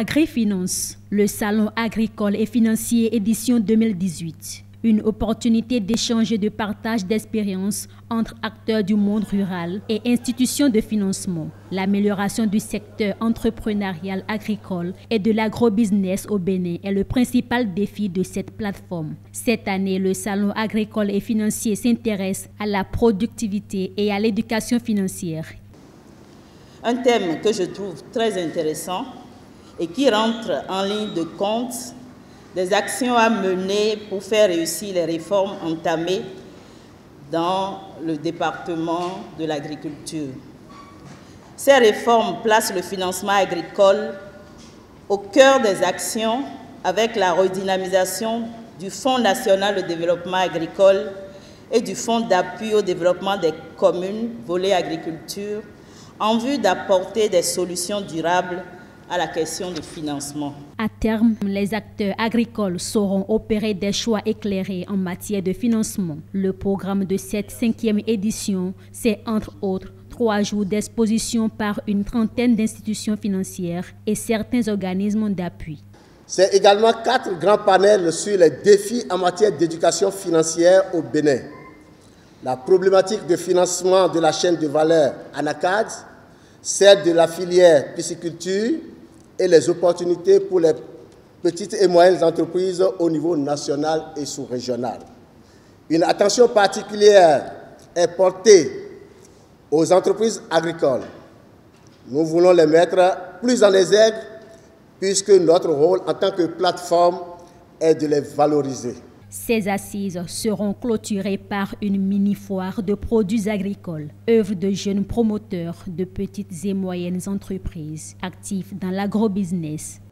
Agrifinance, le salon agricole et financier édition 2018. Une opportunité d'échange et de partage d'expériences entre acteurs du monde rural et institutions de financement. L'amélioration du secteur entrepreneurial agricole et de l'agrobusiness au Bénin est le principal défi de cette plateforme. Cette année, le salon agricole et financier s'intéresse à la productivité et à l'éducation financière. Un thème que je trouve très intéressant et qui rentre en ligne de compte des actions à mener pour faire réussir les réformes entamées dans le département de l'agriculture. Ces réformes placent le financement agricole au cœur des actions avec la redynamisation du Fonds national de développement agricole et du Fonds d'appui au développement des communes, volet agriculture, en vue d'apporter des solutions durables à la question du financement. À terme, les acteurs agricoles sauront opérer des choix éclairés en matière de financement. Le programme de cette 5e édition, c'est entre autres 3 jours d'exposition par une trentaine d'institutions financières et certains organismes d'appui. C'est également 4 grands panels sur les défis en matière d'éducation financière au Bénin. La problématique de financement de la chaîne de valeur ANACAD, celle de la filière pisciculture et les opportunités pour les petites et moyennes entreprises au niveau national et sous-régional. Une attention particulière est portée aux entreprises agricoles. Nous voulons les mettre plus en exergue puisque notre rôle en tant que plateforme est de les valoriser. Ces assises seront clôturées par une mini-foire de produits agricoles, œuvre de jeunes promoteurs de petites et moyennes entreprises actifs dans l'agrobusiness.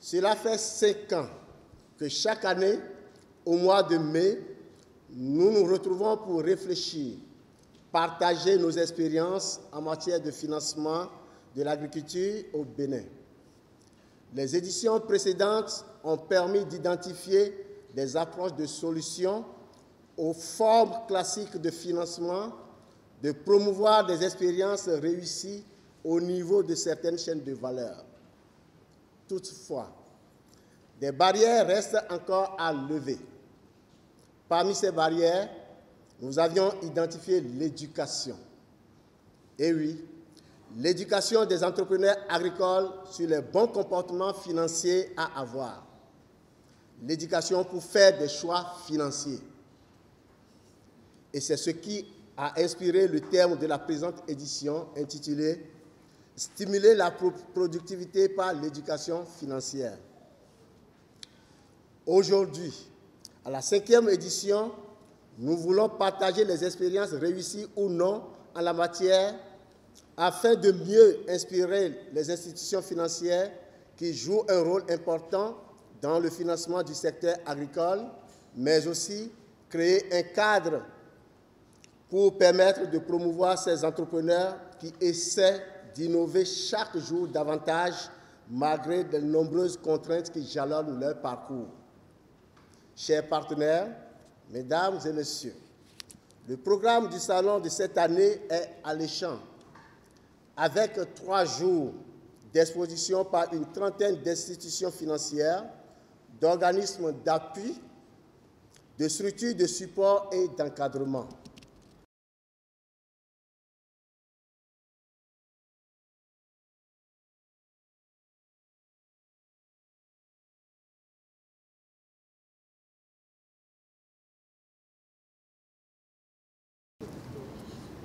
Cela fait 5 ans que chaque année, au mois de mai, nous nous retrouvons pour réfléchir, partager nos expériences en matière de financement de l'agriculture au Bénin. Les éditions précédentes ont permis d'identifier des approches de solutions aux formes classiques de financement, de promouvoir des expériences réussies au niveau de certaines chaînes de valeur. Toutefois, des barrières restent encore à lever. Parmi ces barrières, nous avions identifié l'éducation. Et oui, l'éducation des entrepreneurs agricoles sur les bons comportements financiers à avoir. L'éducation pour faire des choix financiers. Et c'est ce qui a inspiré le terme de la présente édition intitulé « Stimuler la productivité par l'éducation financière ». Aujourd'hui, à la 5e édition, nous voulons partager les expériences réussies ou non en la matière afin de mieux inspirer les institutions financières qui jouent un rôle important dans le financement du secteur agricole, mais aussi créer un cadre pour permettre de promouvoir ces entrepreneurs qui essaient d'innover chaque jour davantage malgré de nombreuses contraintes qui jalonnent leur parcours. Chers partenaires, mesdames et messieurs, le programme du salon de cette année est alléchant, avec 3 jours d'exposition par une trentaine d'institutions financières, d'organismes d'appui, de structures de support et d'encadrement.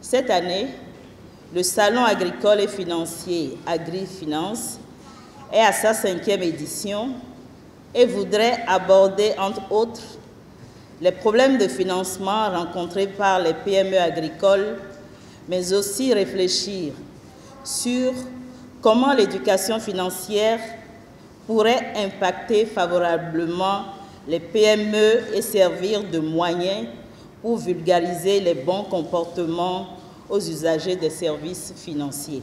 Cette année, le Salon agricole et financier AgriFinance est à sa 5e édition et voudrait aborder, entre autres, les problèmes de financement rencontrés par les PME agricoles, mais aussi réfléchir sur comment l'éducation financière pourrait impacter favorablement les PME et servir de moyen pour vulgariser les bons comportements aux usagers des services financiers.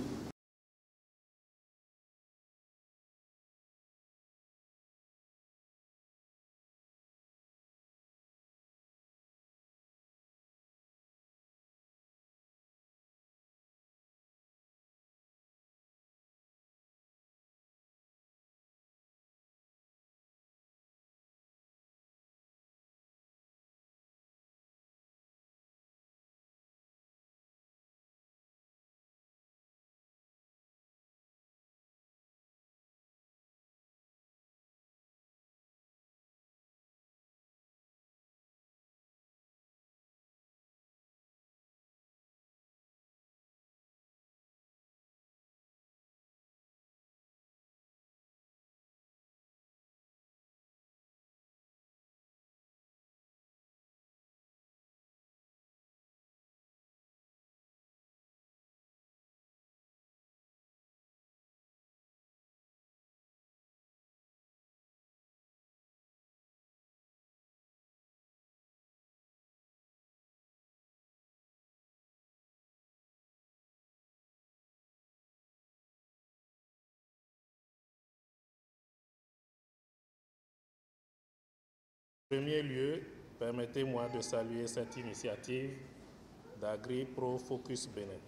En premier lieu, permettez-moi de saluer cette initiative d'Agri-Pro Focus Bénin.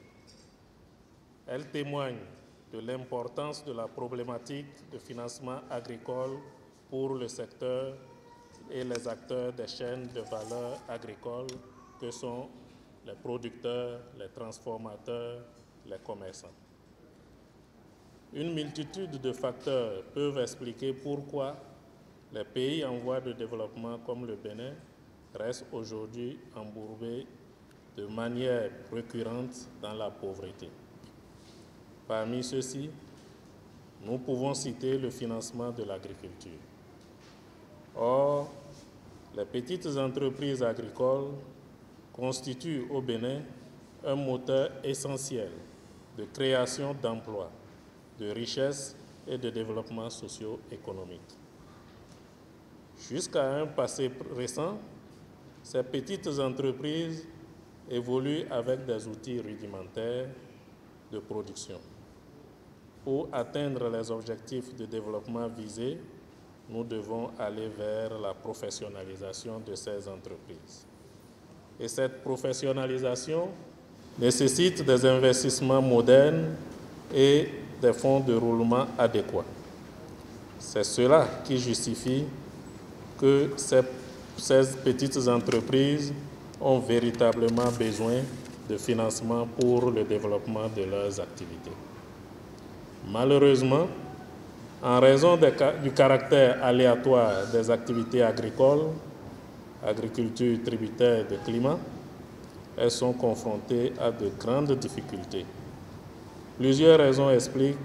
Elle témoigne de l'importance de la problématique de financement agricole pour le secteur et les acteurs des chaînes de valeur agricoles que sont les producteurs, les transformateurs, les commerçants. Une multitude de facteurs peuvent expliquer pourquoi les pays en voie de développement comme le Bénin restent aujourd'hui embourbés de manière récurrente dans la pauvreté. Parmi ceux-ci, nous pouvons citer le financement de l'agriculture. Or, les petites entreprises agricoles constituent au Bénin un moteur essentiel de création d'emplois, de richesses et de développement socio-économique. Jusqu'à un passé récent, ces petites entreprises évoluent avec des outils rudimentaires de production. Pour atteindre les objectifs de développement visés, nous devons aller vers la professionnalisation de ces entreprises. Et cette professionnalisation nécessite des investissements modernes et des fonds de roulement adéquats. C'est cela qui justifie que ces petites entreprises ont véritablement besoin de financement pour le développement de leurs activités. Malheureusement, en raison du caractère aléatoire des activités agricoles, agriculture tributaire de climat, elles sont confrontées à de grandes difficultés. Plusieurs raisons expliquent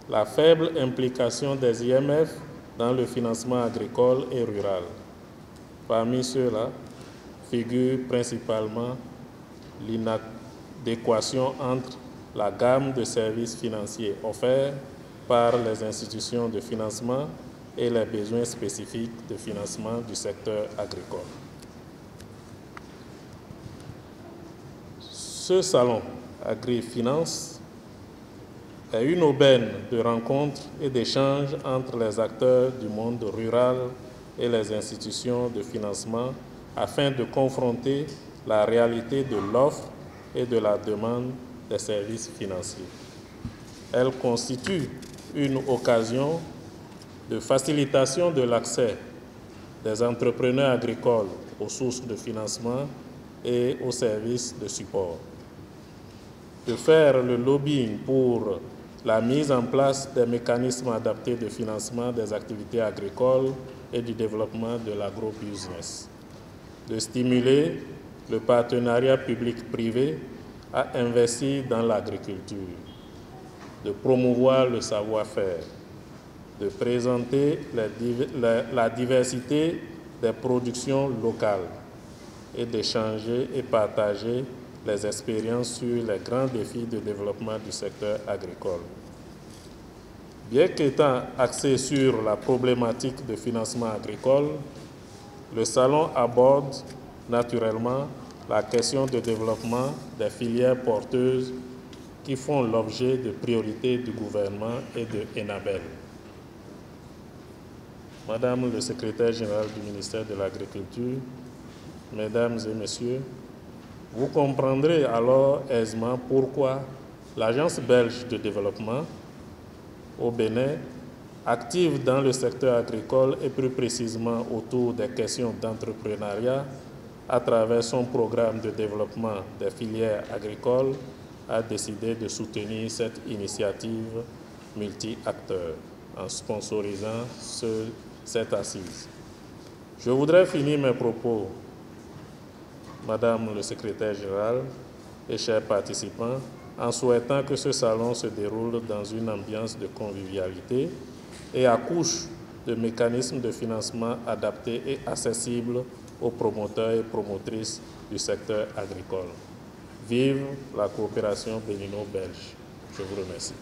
la faible implication des IMF dans le financement agricole et rural. Parmi ceux-là figure principalement l'inadéquation entre la gamme de services financiers offerts par les institutions de financement et les besoins spécifiques de financement du secteur agricole. Ce salon Agri-Finance est une aubaine de rencontres et d'échanges entre les acteurs du monde rural et les institutions de financement afin de confronter la réalité de l'offre et de la demande des services financiers. Elle constitue une occasion de facilitation de l'accès des entrepreneurs agricoles aux sources de financement et aux services de support, de faire le lobbying pour la mise en place des mécanismes adaptés de financement des activités agricoles et du développement de l'agrobusiness, de stimuler le partenariat public-privé à investir dans l'agriculture, de promouvoir le savoir-faire, de présenter la diversité des productions locales et d'échanger et partager les expériences sur les grands défis de développement du secteur agricole. Bien qu'étant axé sur la problématique de financement agricole, le salon aborde naturellement la question de développement des filières porteuses qui font l'objet de priorités du gouvernement et de ENABEL. Madame le secrétaire général du ministère de l'Agriculture, Mesdames et Messieurs, vous comprendrez alors aisément pourquoi l'Agence belge de développement au Bénin, active dans le secteur agricole et plus précisément autour des questions d'entrepreneuriat, à travers son programme de développement des filières agricoles, a décidé de soutenir cette initiative multi-acteurs en sponsorisant cette assise. Je voudrais finir mes propos, Madame le secrétaire général et chers participants, en souhaitant que ce salon se déroule dans une ambiance de convivialité et accouche de mécanismes de financement adaptés et accessibles aux promoteurs et promotrices du secteur agricole. Vive la coopération bénino-belge. Je vous remercie.